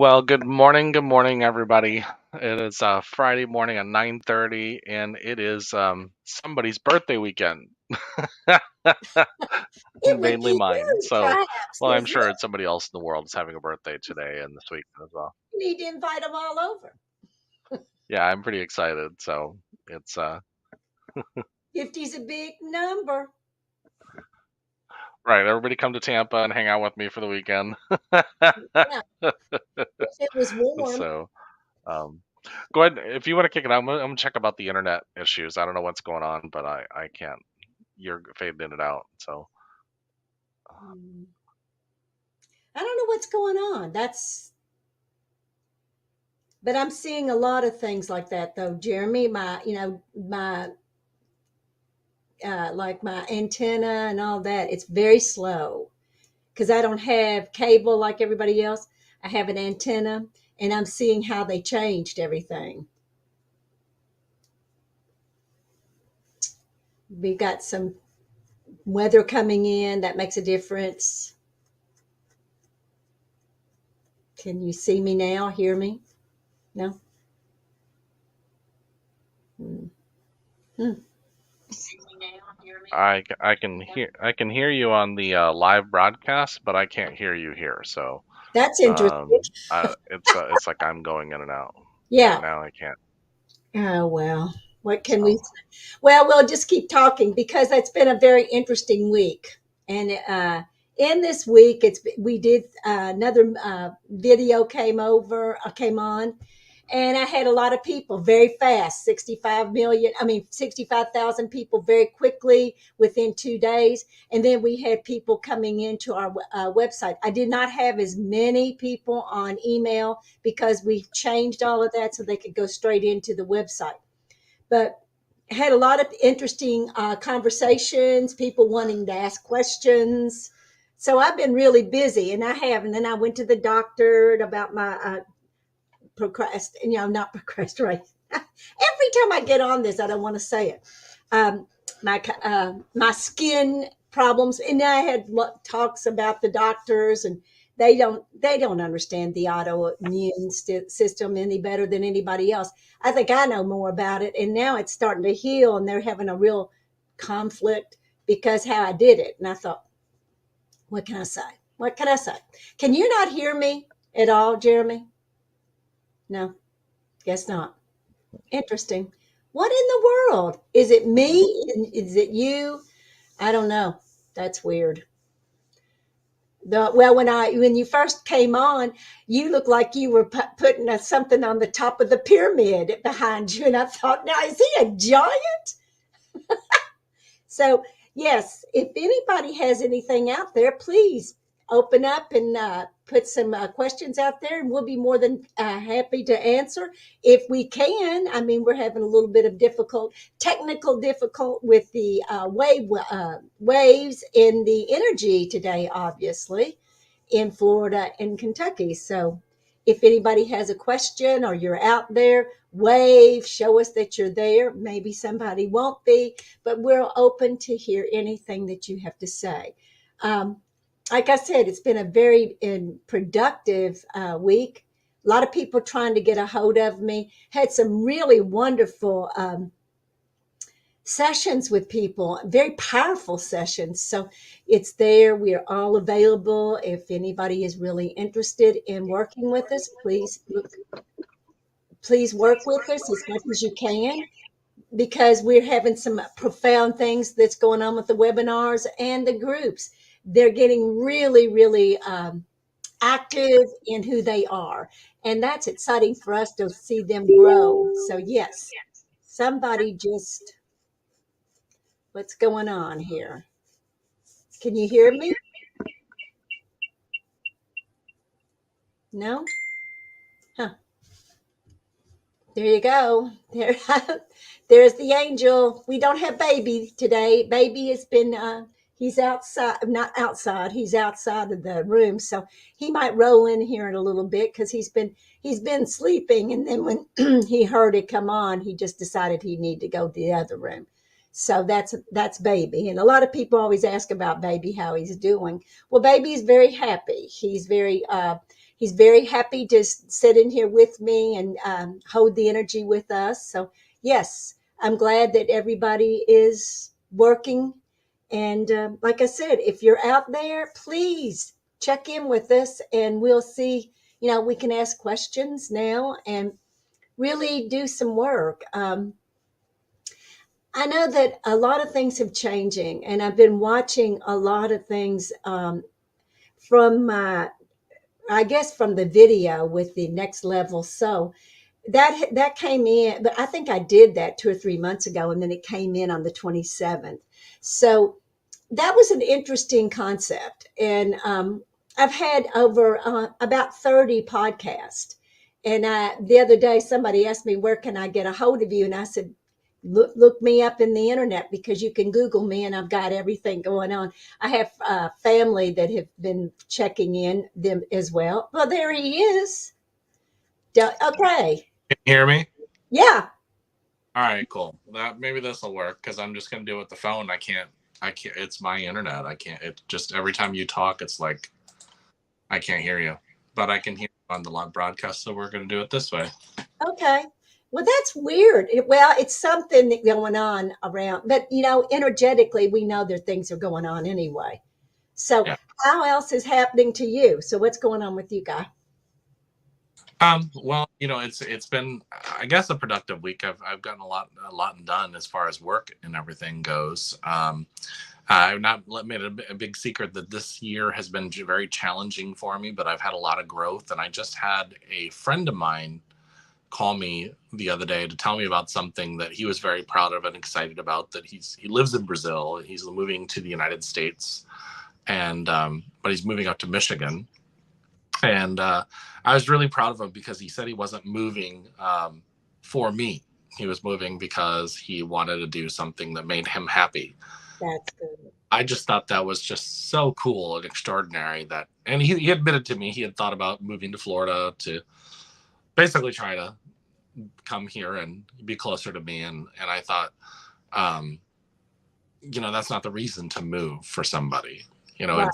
Well, good morning, everybody. It is Friday morning at 9:30, and it is somebody's birthday weekend. It would Mainly be mine. yours, So, perhaps, well, I'm isn't sure it? it's somebody else in the world is having a birthday today and this week as well. You need to invite them all over. Yeah, I'm pretty excited. So it's 50's a big number. right. Everybody come to Tampa and hang out with me for the weekend. Yeah, if it was warm. So, um, go ahead if you want to kick it out. I'm gonna check about the internet issues. I don't know what's going on, but I can't. You're fading in and out. So. Hmm. I don't know what's going on. But I'm seeing a lot of things like that, though, Jeremy. Like my antenna and all that, it's very slow because I don't have cable like everybody else. I have an antenna, and I'm seeing how they changed everything. We've got some weather coming in that makes a difference. Can you see me now? Hear me? No? Hmm. Hmm. I can hear you on the live broadcast, but I can't hear you here. So That's interesting. it's like I'm going in and out. Yeah, Yeah. now I can't. Oh, well, what can we So say? Well, we'll just keep talking because it's been a very interesting week. And in this week, we did another video came on, and I had a lot of people very fast 65,000 people very quickly within 2 days. And then we had people coming into our website. I did not have as many people on email because we changed all of that so they could go straight into the website. But had a lot of interesting conversations, people wanting to ask questions. So I've been really busy, and I have. And then I went to the doctor about my not procrastinate. Every time I get on this, I don't want to say it. Um, my skin problems, and I had talks about the doctors, and they don't understand the autoimmune system any better than anybody else. I think I know more about it, and now it's starting to heal, and they're having a real conflict because how I did it. And I thought, what can I say? What can I say? Can you not hear me at all, Jeremy? No, guess not. Interesting. What in the world? Is it me? Is it you? I don't know. That's weird. Well, when you first came on, you looked like you were putting something on the top of the pyramid behind you, and I thought, now is he a giant? So, yes, if anybody has anything out there, please open up and put some questions out there, and we'll be more than happy to answer if we can. I mean, we're having a little bit of technical difficult with the waves in the energy today, obviously, in Florida and Kentucky. So, if anybody has a question or you're out there, wave, show us that you're there. Maybe somebody won't be, but we're open to hear anything that you have to say. Um, like I said, it's been a very productive week. A lot of people trying to get a hold of me. Had some really wonderful sessions with people, very powerful sessions. So it's there. We are all available. If anybody is really interested in working with us, please work with us as much as you can because we're having some profound things that's going on with the webinars and the groups. They're getting really, really active in who they are. And that's exciting for us to see them grow. So, yes, somebody just, what's going on here? Can you hear me? No? Huh. There you go. There's the angel. We don't have baby today. Baby has been he's outside, not outside. He's outside of the room, so he might roll in here in a little bit because he's been sleeping, and then when he heard it come on, he just decided he'd need to go to the other room. So that's baby, and a lot of people always ask about baby how he's doing. Well, baby is very happy. he's very happy to sit in here with me and hold the energy with us. So yes, I'm glad that everybody is working. And like I said, if you're out there, please check in with us, and we'll see. We can ask questions now and really do some work. I know that a lot of things have changing, and I've been watching a lot of things from my, I guess, from the video with the next level. So that came in, but I think I did that 2 or 3 months ago, and then it came in on the 27th. So that was an interesting concept, and I've had over about 30 podcasts. And the other day, somebody asked me, "Where can I get a hold of you?" And I said, look me up in the internet, because you can Google me, and I've got everything going on. I have family that have been checking in them as well. Well, there he is. Okay. Can you hear me? Yeah. All right, cool. Maybe this will work because I'm just gonna do it with the phone. I can't. It's my internet. I can't. It just every time you talk, it's like I can't hear you, but I can hear you on the live broadcast. So we're gonna do it this way. Okay. Well, that's weird. Well, it's something that going on around, but energetically, we know that things are going on anyway. So, Yeah. how else is happening to you? So, what's going on with you, Guy? Well, it's been, I guess, a productive week. I've gotten a lot done as far as work and everything goes. I've not made a big secret that this year has been very challenging for me, but I've had a lot of growth. And I just had a friend of mine call me the other day to tell me about something that he was very proud of and excited about. That he lives in Brazil. He's moving to the United States, and but he's moving up to Michigan. And I was really proud of him because he said he wasn't moving for me. He was moving because he wanted to do something that made him happy. That's good. I just thought that was just so cool and extraordinary and he admitted to me he had thought about moving to Florida to basically try to come here and be closer to me. And I thought, that's not the reason to move for somebody. Right.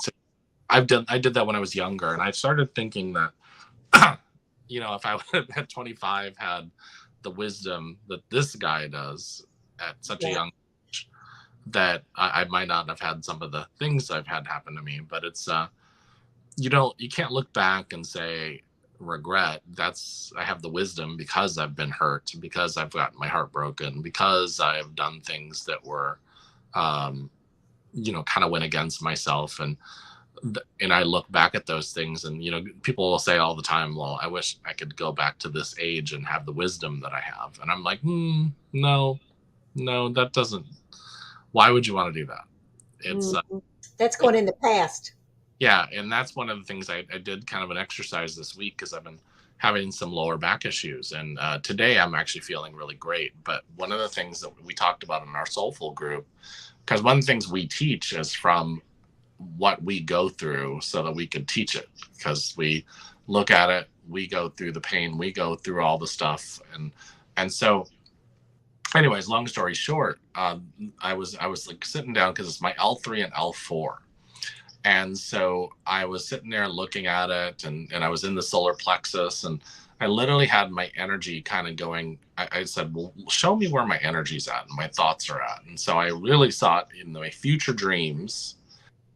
I did that when I was younger, and I started thinking that, if I would have at 25 had the wisdom that this guy does at such a young age, that I might not have had some of the things I've had happen to me. But it's you can't look back and say regret. I have the wisdom because I've been hurt, because I've gotten my heart broken, because I've done things that were kind of went against myself. And I look back at those things, and people will say all the time, well, I wish I could go back to this age and have the wisdom that I have. And I'm like, no, that doesn't. Why would you want to do that? It's that's going in the past. Yeah, and that's one of the things I did kind of an exercise this week, because I've been having some lower back issues, and today I'm actually feeling really great. But one of the things that we talked about in our Soulful group, because one of the things we teach is from what we go through so that we can teach it, because we look at it, we go through the pain, we go through all the stuff. And so anyways, long story short, I was like sitting down because it's my L3 and L4. And so I was sitting there looking at it, and I was in the solar plexus, and I literally had my energy kind of going. I said, well, show me where my energy's at and my thoughts are at. And so I really saw it in my future dreams.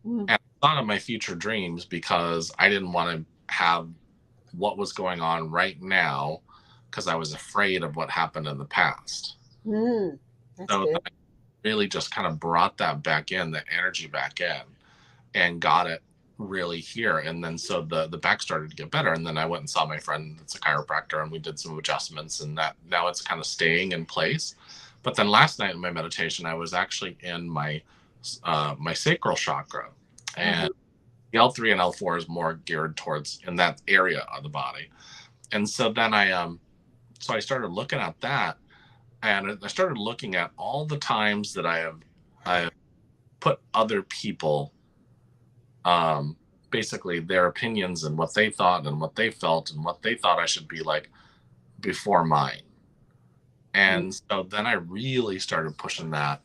And I thought of my future dreams because I didn't want to have what was going on right now, because I was afraid of what happened in the past. That's so good. I really just kind of brought that back in, the energy back in, and got it really here. And then so the back started to get better. And then I went and saw my friend that's a chiropractor, and we did some adjustments, and that now it's kind of staying in place. But then last night in my meditation, I was actually in my sacral chakra, and the L3 and L4 is more geared towards in that area of the body. And so then I started looking at that, and I started looking at all the times that I have put other people, basically their opinions and what they thought and what they felt and what they thought I should be like before mine. And so then I really started pushing that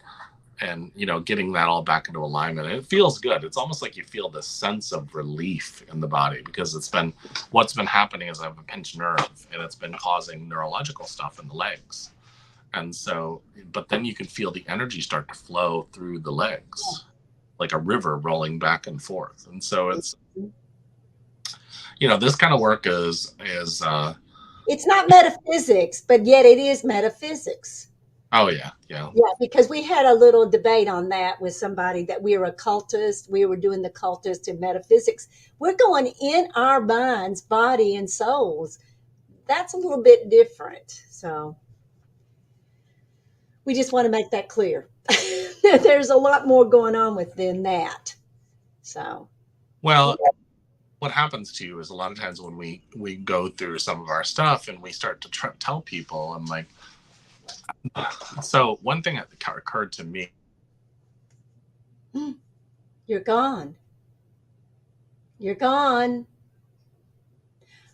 and getting that all back into alignment. And it feels good. It's almost like you feel this sense of relief in the body, because what's been happening is I have a pinched nerve, and it's been causing neurological stuff in the legs. And so, but then you can feel the energy start to flow through the legs like a river rolling back and forth. And so it's, this kind of work is it's not metaphysics, but yet it is metaphysics. Oh yeah, yeah. Yeah, because we had a little debate on that with somebody, that we were occultists. We were doing the cultist and metaphysics. We're going in our minds, body, and souls. That's a little bit different. So we just want to make that clear. There's a lot more going on within that. So, well, what happens to you is a lot of times when we go through some of our stuff and we start to tell people, I'm like, so one thing that occurred to me. You're gone. You're gone.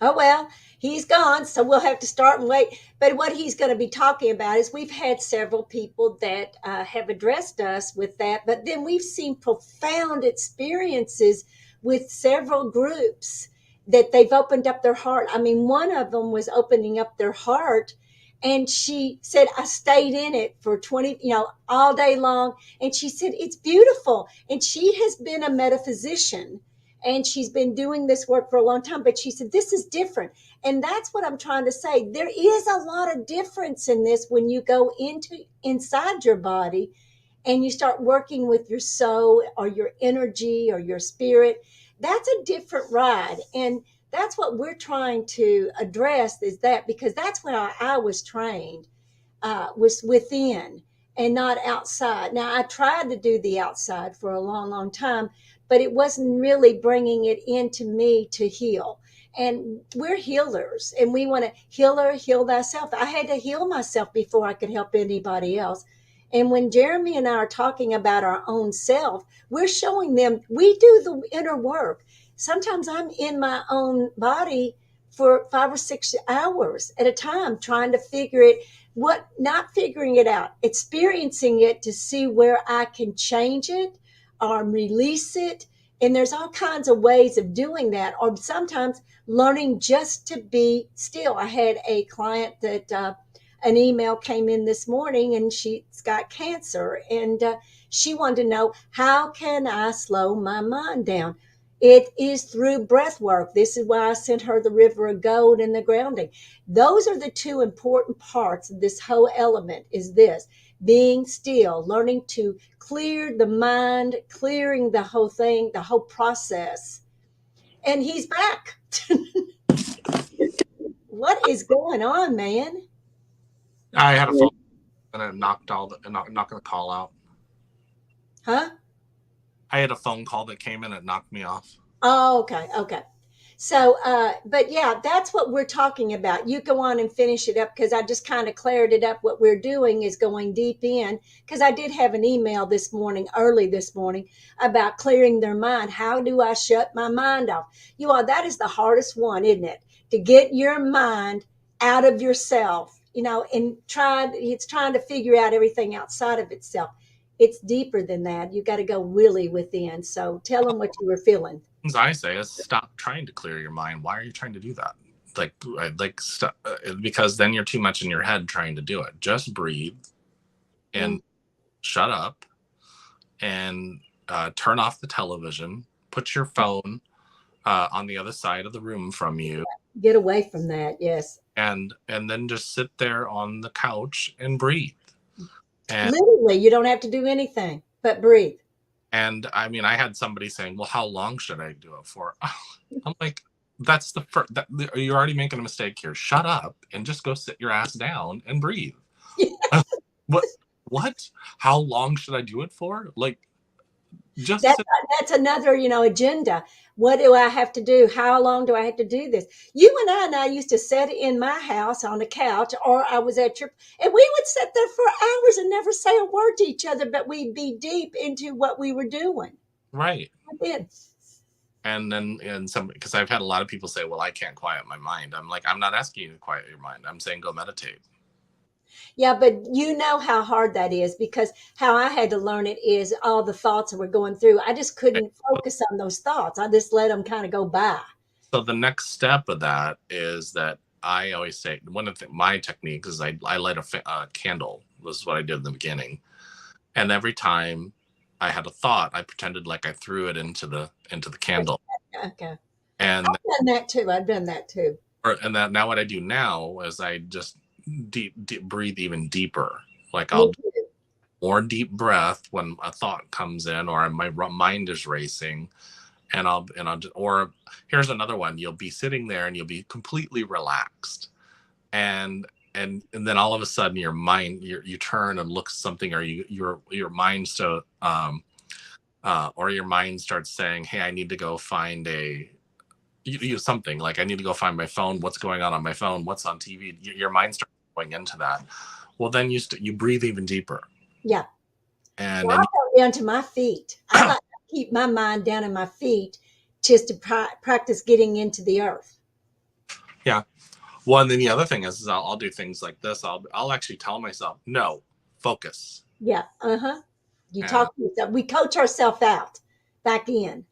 Oh, well, he's gone, so we'll have to start and wait. But what he's going to be talking about is, we've had several people that have addressed us with that, but then we've seen profound experiences with several groups that they've opened up their heart. I mean, one of them was opening up their heart, and she said, I stayed in it for 20, all day long. And she said, it's beautiful. And she has been a metaphysician, and she's been doing this work for a long time. But she said, this is different. And that's what I'm trying to say. There is a lot of difference in this when you go inside your body and you start working with your soul or your energy or your spirit. That's a different ride. And that's what we're trying to address, is that, because that's when I was trained, was within and not outside. Now, I tried to do the outside for a long, long time, but it wasn't really bringing it into me to heal. And we're healers, and we want to heal thyself. I had to heal myself before I could help anybody else. And when Jeremy and I are talking about our own self, we're showing them we do the inner work. Sometimes I'm in my own body for 5 or 6 hours at a time, trying to figure it, not figuring it out, experiencing it to see where I can change it or release it. And there's all kinds of ways of doing that, or sometimes learning just to be still. I had a client that an email came in this morning, and she's got cancer, and she wanted to know, how can I slow my mind down? It is through breath work. This is why I sent her the river of gold and the grounding. Those are the two important parts of this whole element, is this: being still, learning to clear the mind, clearing the whole thing, the whole process. And he's back. What is going on, man? I had a phone and it knocked the call out. Huh? I had a phone call that came in and knocked me off. Oh, okay. So, but yeah, that's what we're talking about. You go on and finish it up, because I just kind of cleared it up. What we're doing is going deep in, because I did have an email early this morning, about clearing their mind. How do I shut my mind off? That is the hardest one, isn't it? To get your mind out of yourself, and it's trying to figure out everything outside of itself. It's deeper than that. You got to go really within. So tell them what you were feeling. Things I say is, stop trying to clear your mind. Why are you trying to do that? Stop, because then you're too much in your head trying to do it. Just breathe and shut up, and turn off the television. Put your phone on the other side of the room from you. Get away from that. Yes. And then just sit there on the couch and breathe. And literally, you don't have to do anything but breathe. And I mean, I had somebody saying, well, how long should I do it for? I'm like, that's the first, you're already making a mistake here. Shut up and just go sit your ass down and breathe. Yeah. What? How long should I do it for? Like, just that's another, agenda. What do I have to do? How long do I have to do this? You and I used to sit in my house on the couch, or I was at your, and we would sit there for hours and never say a word to each other, but we'd be deep into what we were doing. Right. And then, because I've had a lot of people say, well, I can't quiet my mind. I'm like, I'm not asking you to quiet your mind. I'm saying go meditate. Yeah, but you know how hard that is, because how I had to learn it is all the thoughts that were going through. I just couldn't focus on those thoughts. I just let them kind of go by. So the next step of that is that I always say one of my techniques is I light a candle. This is what I did in the beginning, and every time I had a thought, I pretended like I threw it into the candle, Okay. and I've done that too. I've done that too. and that now what I do now is I just deep breathe even deeper. Like Me I'll too. more deep breath when a thought comes in or my mind is racing, and I'll or here's another one. You'll be sitting there and you'll be completely relaxed, and and then all of a sudden your mind you turn and look at something, or your mind so or your mind starts saying, hey, I need to go find something, like I need to go find my phone, what's going on my phone, what's on TV. Your mind starts going into that. Well, then you breathe even deeper, Yeah. and Well, I then go down to my feet. I like to keep my mind down in my feet just to practice getting into the earth. yeah. Well, and then the other thing is I'll do things like this. I'll actually tell myself, no, focus. Yeah. Uh-huh. You And talk to yourself. We coach ourselves out back in.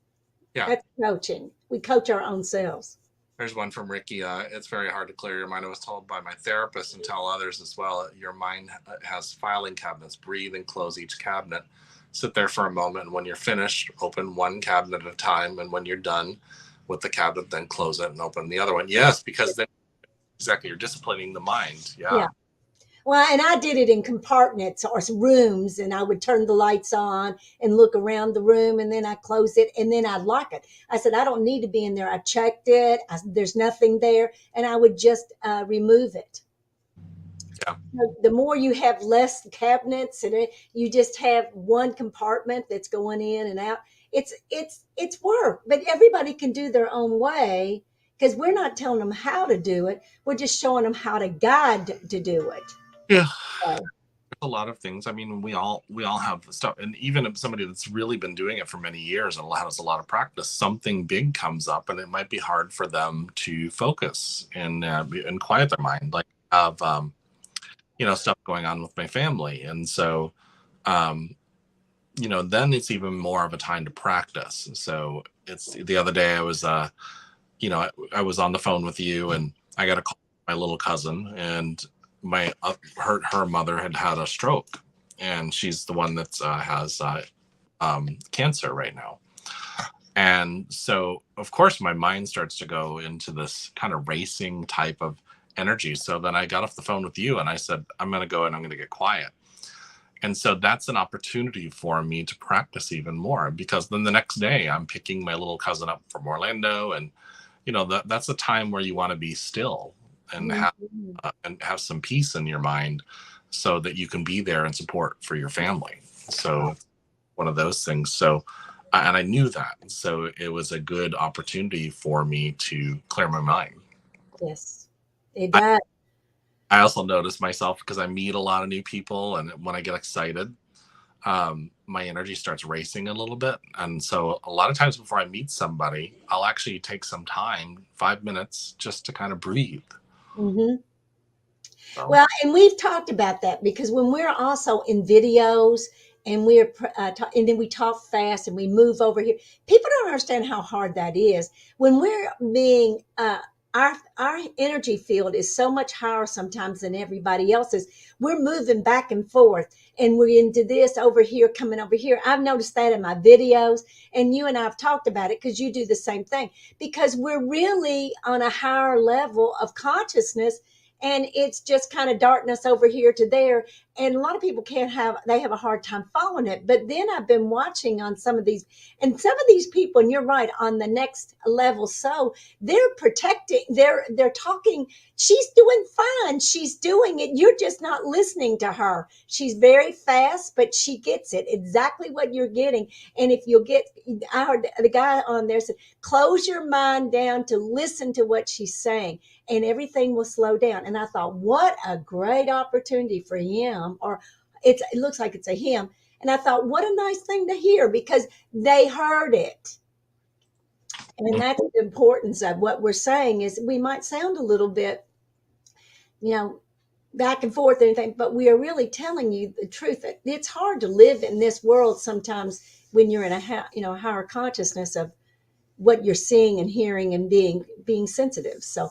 yeah, That's coaching. We coach our own selves. there's one from Ricky. It's very hard to clear your mind. I was told by my therapist and tell others as well. Your mind has filing cabinets. Breathe and close each cabinet. Sit there for a moment, and when you're finished, open one cabinet at a time. And when you're done with the cabinet, then close it and open the other one. Yes, because then exactly you're disciplining the mind. Yeah. Yeah. Well, and I did it in compartments or rooms, and I would turn the lights on and look around the room, and then I close it, and then I'd lock it. I said, I don't need to be in there. I checked it. There's nothing there, and I would just remove it. Yeah. The more you have less cabinets, and you just have one compartment that's going in and out, it's work, but everybody can do their own way, because we're not telling them how to do it. We're just showing them how to guide to do it. Yeah. So, A lot of things. I mean, we all have stuff, and even if somebody that's really been doing it for many years and has a lot of practice, something big comes up, and it might be hard for them to focus and quiet their mind. Like have stuff going on with my family, and so um, then it's even more of a time to practice. So it's the other day I was I was on the phone with you, and I got a call from my little cousin, and my her mother had a stroke, and she's the one that has cancer right now. And so of course my mind starts to go into this kind of racing type of energy. So then I got off the phone with you and I said, I'm going to go and I'm going to get quiet. And so that's an opportunity for me to practice even more, because then the next day I'm picking my little cousin up from Orlando, and that's a time where you want to be still and have some peace in your mind, so that you can be there and support for your family. So one of those things. So and I knew that, so it was a good opportunity for me to clear my mind. yes, it does. I also notice myself, because I meet a lot of new people, and when I get excited, my energy starts racing a little bit. And so a lot of times before I meet somebody, I'll actually take some time, 5 minutes, just to kind of breathe. Hmm. So, Well, and we've talked about that, because when we're also in videos and and then we talk fast and we move over here, people don't understand how hard that is. When we're being, our energy field is so much higher sometimes than everybody else's. We're moving back and forth, and we're into this over here, coming over here. I've noticed that in my videos, and you and I have talked about it, because you do the same thing, because we're really on a higher level of consciousness, and it's just kind of darkness over here to there, and a lot of people they have a hard time following it. But then I've been watching on some of these people, and you're right, on the next level. So they're protecting, they're talking, she's doing fine, she's doing it, you're just not listening to her. She's very fast, but she gets it exactly what you're getting. And if you'll get, I heard the guy on there said, close your mind down to listen to what she's saying, and everything will slow down. And I thought, what a great opportunity for him, or it looks like it's a him. And I thought, what a nice thing to hear, because they heard it. And that's the importance of what we're saying. Is we might sound a little bit, you know, back and forth and anything, but we are really telling you the truth. It's hard to live in this world sometimes when you're in a higher consciousness of what you're seeing and hearing and being sensitive. So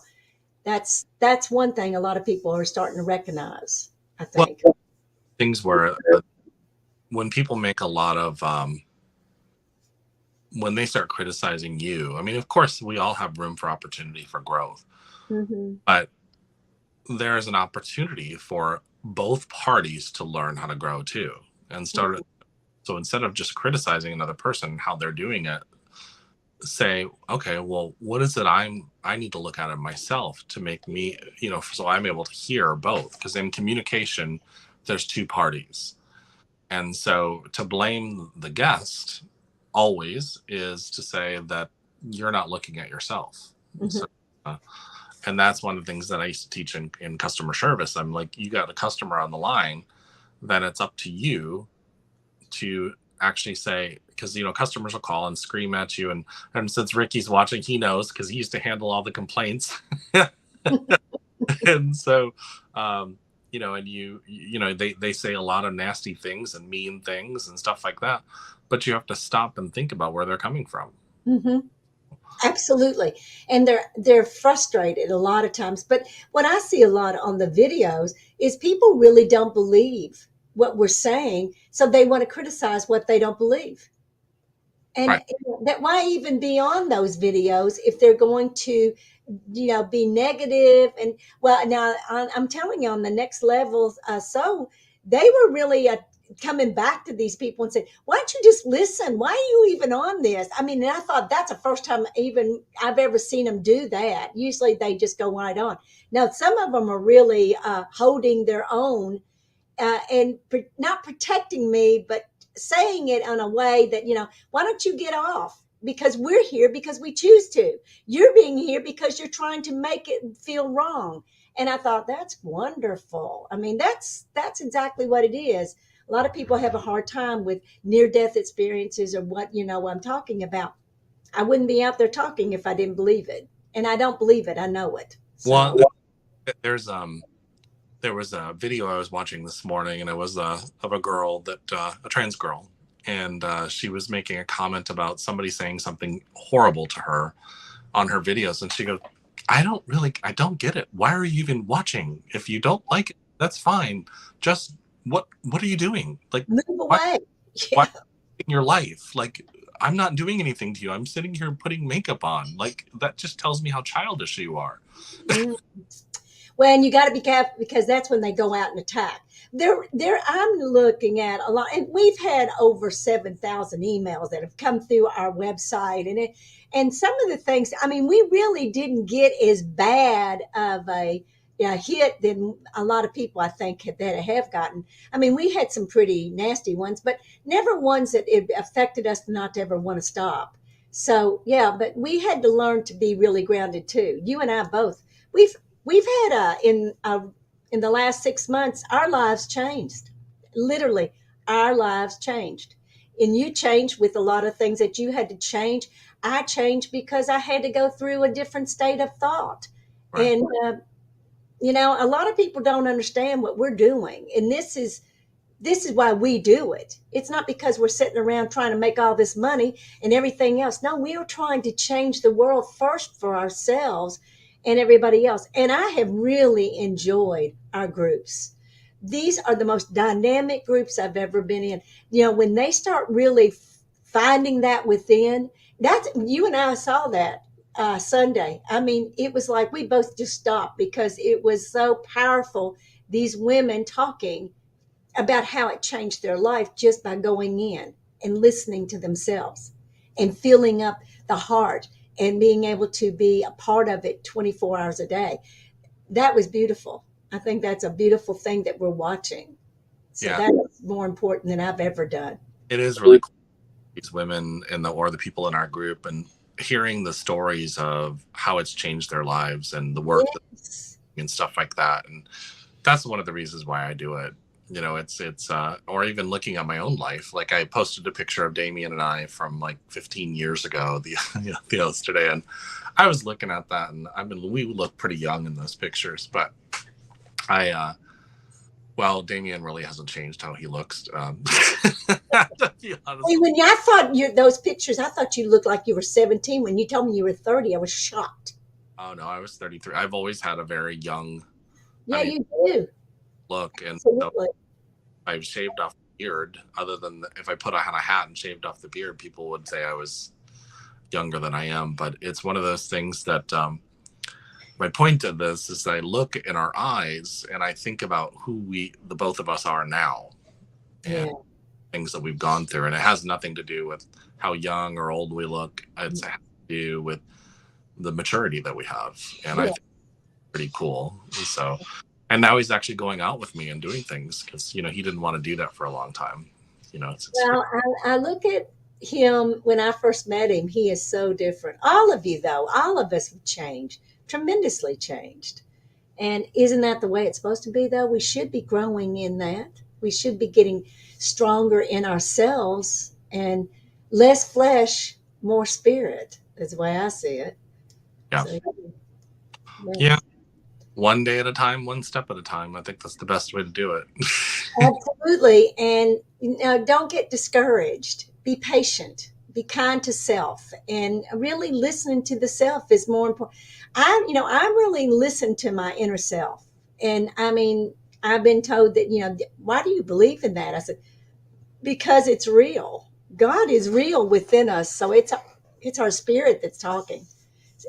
that's one thing a lot of people are starting to recognize, I Well, think. things where when people make a lot of when they start criticizing you, I mean, of course, we all have room for opportunity for growth, Mm-hmm. but there is an opportunity for both parties to learn how to grow too. And start. So instead of just criticizing another person, how they're doing it, say, okay, well, what is it I need to look at it myself to make me, so I'm able to hear both. Because in communication, there's two parties. And so to blame the guest always is to say that you're not looking at yourself. Mm-hmm. So, and that's one of the things that I used to teach in customer service. I'm like, you got a customer on the line, then it's up to you to actually say, because customers will call and scream at you, and since Ricky's watching, he knows because he used to handle all the complaints. And so and they say a lot of nasty things and mean things and stuff like that, but you have to stop and think about where they're coming from. Mm-hmm. Absolutely. And they're frustrated a lot of times. But what I see a lot on the videos is people really don't believe what we're saying, so they want to criticize what they don't believe. And Right. that why even be on those videos if they're going to, be negative. And well, now I'm telling you, on the next level, so they were really coming back to these people and saying, why don't you just listen? Why are you even on this? I mean, and I thought that's the first time even I've ever seen them do that. Usually they just go right on. Now, some of them are really holding their own and not protecting me, but saying it in a way that, why don't you get off? Because we're here because we choose to. You're being here because you're trying to make it feel wrong. And I thought that's wonderful. I mean, that's exactly what it is. A lot of people have a hard time with near death experiences or what I'm talking about. I wouldn't be out there talking if I didn't believe it. And I don't believe it. I know it. So. Well, there was a video I was watching this morning, and it was of a girl a trans girl, and she was making a comment about somebody saying something horrible to her on her videos, and she goes, I don't get it. Why are you even watching? If you don't like it, that's fine. Just what are you doing? Like, Move away. Why in your life? Like, I'm not doing anything to you. I'm sitting here putting makeup on. Like, that just tells me how childish you are. Well, and you got to be careful because that's when they go out and attack. I'm looking at a lot, and we've had over 7,000 emails that have come through our website, and some of the things. I mean, we really didn't get as bad of a hit than a lot of people I think that have gotten. I mean, we had some pretty nasty ones, but never ones that it affected us not to ever want to stop. So yeah, but we had to learn to be really grounded too. You and I both. We've had in the last 6 months, our lives changed. Literally, our lives changed. And you changed with a lot of things that you had to change. I changed because I had to go through a different state of thought. Right. And a lot of people don't understand what we're doing. And this is why we do it. It's not because we're sitting around trying to make all this money and everything else. No, we are trying to change the world first for ourselves and everybody else. And I have really enjoyed our groups. These are the most dynamic groups I've ever been in. When they start really finding that within, that's, you and I saw that Sunday. I mean, it was like we both just stopped because it was so powerful. These women talking about how it changed their life just by going in and listening to themselves and filling up the heart and being able to be a part of it 24 hours a day. That was beautiful. I think that's a beautiful thing that we're watching. So that's more important than I've ever done. It is really cool. These women or the people in our group, and hearing the stories of how it's changed their lives and the work and stuff like that. And that's one of the reasons why I do it. It's or even looking at my own life. Like, I posted a picture of Damien and I from like 15 years ago the yesterday, and I was looking at that, and we look pretty young in those pictures, but I Well, Damien really hasn't changed how he looks. To be honest. Hey, when I thought those pictures, I thought you looked like you were 17. When you told me you were 30, I was shocked. Oh no, I was 33. I've always had a very young Yeah, you do. look, and so Absolutely. I've shaved off the beard. Other than if I put on a hat and shaved off the beard, people would say I was younger than I am. But it's one of those things that my point of this is I look in our eyes and I think about who the both of us are now, and Yeah. things that we've gone through, and it has nothing to do with how young or old we look. It's has to do with the maturity that we have, and I think it's pretty cool. So, and now he's actually going out with me and doing things because he didn't want to do that for a long time. It's Well, I look at him when I first met him. He is so different. All of you, though, all of us have changed, tremendously changed. And isn't that the way it's supposed to be, though? We should be growing in that. We should be getting stronger in ourselves and less flesh, more spirit, is the way I see it. Yeah. So, Yeah. One day at a time, one step at a time. I think that's the best way to do it. Absolutely. And don't get discouraged. Be patient. Be kind to self. And really listening to the self is more important. I really listen to my inner self. And I mean, I've been told that, why do you believe in that? I said, because it's real. God is real within us. So it's our spirit that's talking.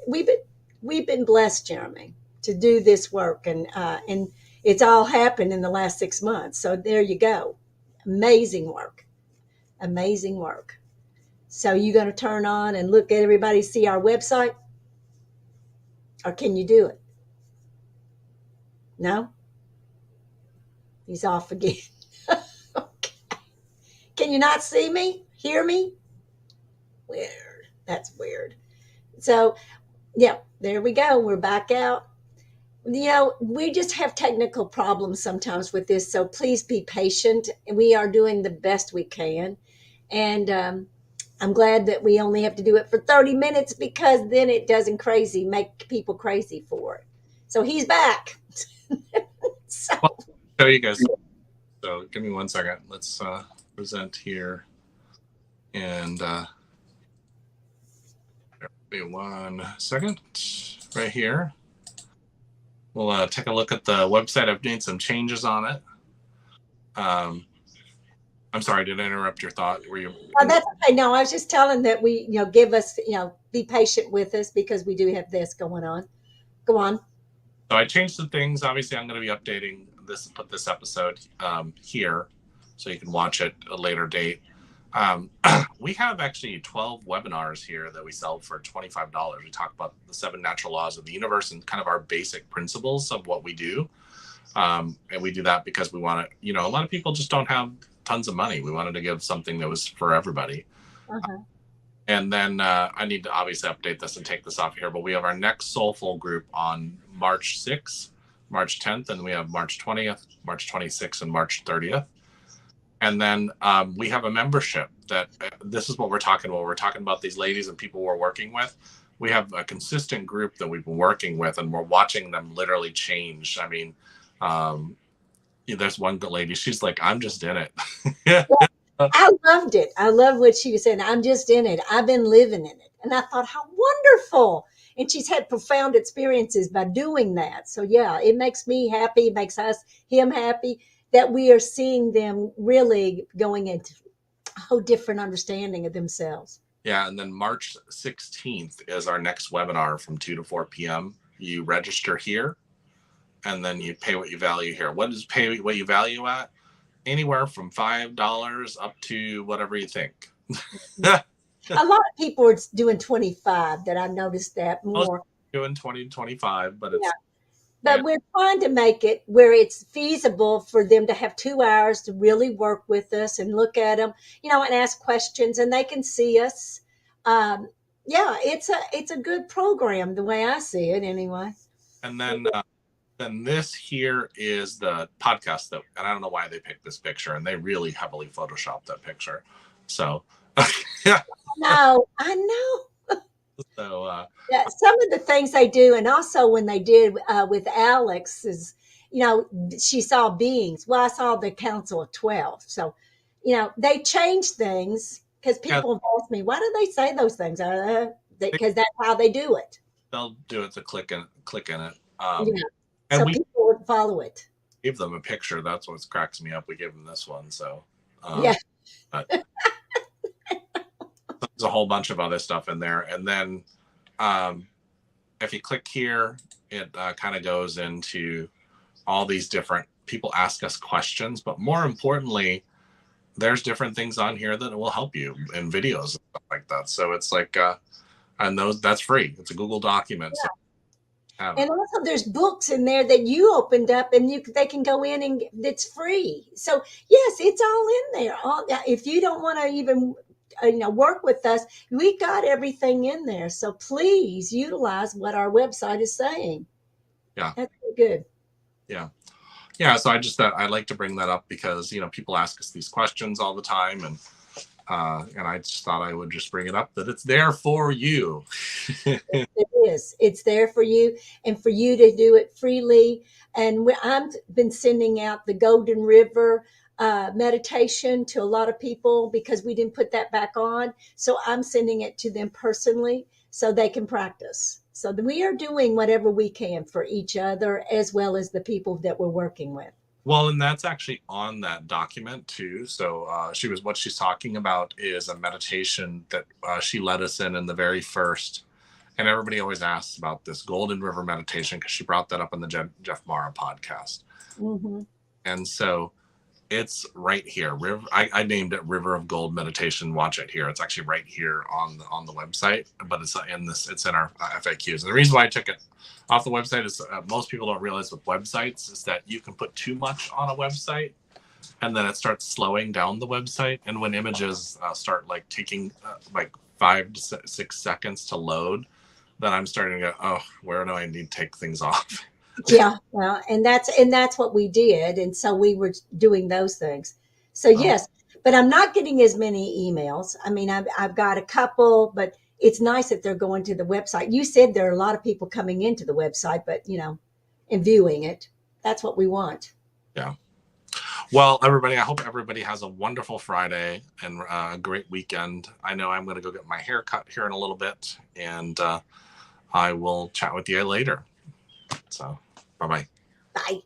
We've been blessed, Jeremy, to do this work, and it's all happened in the last 6 months. So there you go. Amazing work. Amazing work. So you going to turn on and look at everybody, see our website? Or can you do it? No? He's off again. Okay. Can you not see me? Hear me? Weird. That's weird. So, yeah, there we go. We're back out. We just have technical problems sometimes with this, so please be patient. We are doing the best we can. And I'm glad that we only have to do it for 30 minutes because then it doesn't make people crazy for it. So he's back. So, Well, show you guys. So give me 1 second. Let's present here. And give me 1 second. Right here. We'll take a look at the website. I've made some changes on it. I'm sorry, did I interrupt your thought? Were you? oh, that's okay. No, I was just telling that we, give us, be patient with us because we do have this going on. Go on. So I changed some things. Obviously, I'm going to be updating this, put this episode here so you can watch it at a later date. We have actually 12 webinars here that we sell for $25. We talk about the 7 natural laws of the universe and kind of our basic principles of what we do. And we do that because we want to, a lot of people just don't have tons of money. We wanted to give something that was for everybody. Uh-huh. And then I need to obviously update this and take this off here, but we have our next Soulful group on March 6th, March 10th, and we have March 20th, March 26th, and March 30th. And then we have a membership that this is what we're talking about. We're talking about these ladies and people we're working with. We have a consistent group that we've been working with, and we're watching them literally change. I mean, there's one good lady. She's like, I'm just in it. I loved it. I love what she was saying. I'm just in it. I've been living in it. And I thought, how wonderful. And she's had profound experiences by doing that. So, yeah, it makes me happy. It makes him happy that we are seeing them really going into a whole different understanding of themselves. Yeah. And then March 16th is our next webinar from 2 to 4 p.m. You register here and then you pay what you value here. What is pay what you value at? Anywhere from $5 up to whatever you think. A lot of people are doing 25 that I noticed that more. Doing 20 to 25, but it's. Yeah. But we're trying to make it where it's feasible for them to have 2 hours to really work with us and look at them, and ask questions, and they can see us. Yeah, it's a good program the way I see it anyway. And then this here is the podcast and I don't know why they picked this picture, and they really heavily photoshopped that picture. So yeah. I know. So yeah, some of the things they do, and also when they did with Alex, is she saw beings. Well, I saw the Council of 12. So, they changed things because people have asked me, why do they say those things? Because that's how they do it. They'll do it to click in it. Yeah. And So we people would follow it. gave them a picture. That's what cracks me up. We gave them this one. So, Yeah. there's a whole bunch of other stuff in there. And then if you click here, it kind of goes into all these different people ask us questions. But more importantly, there's different things on here that will help you in videos and stuff like that. So it's like, and that's free. It's a Google document. Yeah. So and also there's books in there that you opened up and they can go in and it's free. So yes, it's all in there. If you don't want to even work with us, we got everything in there. So please utilize what our website is saying. Yeah. That's good. Yeah. Yeah. So I like to bring that up because, people ask us these questions all the time, and I just thought I would just bring it up that it's there for you. It is. It's there for you and for you to do it freely. And I've been sending out the Golden River meditation to a lot of people because we didn't put that back on. So I'm sending it to them personally so they can practice. So we are doing whatever we can for each other as well as the people that we're working with. Well, and that's actually on that document too. So what she's talking about is a meditation that she led us in the very first. And everybody always asks about this Golden River meditation because she brought that up in the Jeff Mara podcast. Mm-hmm. And so it's right here. I named it River of Gold Meditation. Watch it here. It's actually right here on the website, but it's in our FAQs. And the reason why I took it off the website is most people don't realize with websites is that you can put too much on a website and then it starts slowing down the website. And when images start taking 5 to 6 seconds to load, then I'm starting to go, oh, where do I need to take things off? Yeah, well, and that's what we did, and so we were doing those things. So yes, but I'm not getting as many emails. I mean, I've got a couple, but it's nice that they're going to the website. You said there are a lot of people coming into the website, but and viewing it. That's what we want. Yeah. Well, everybody, I hope everybody has a wonderful Friday and a great weekend. I know I'm going to go get my hair cut here in a little bit, and I will chat with you later. So, bye-bye. Bye.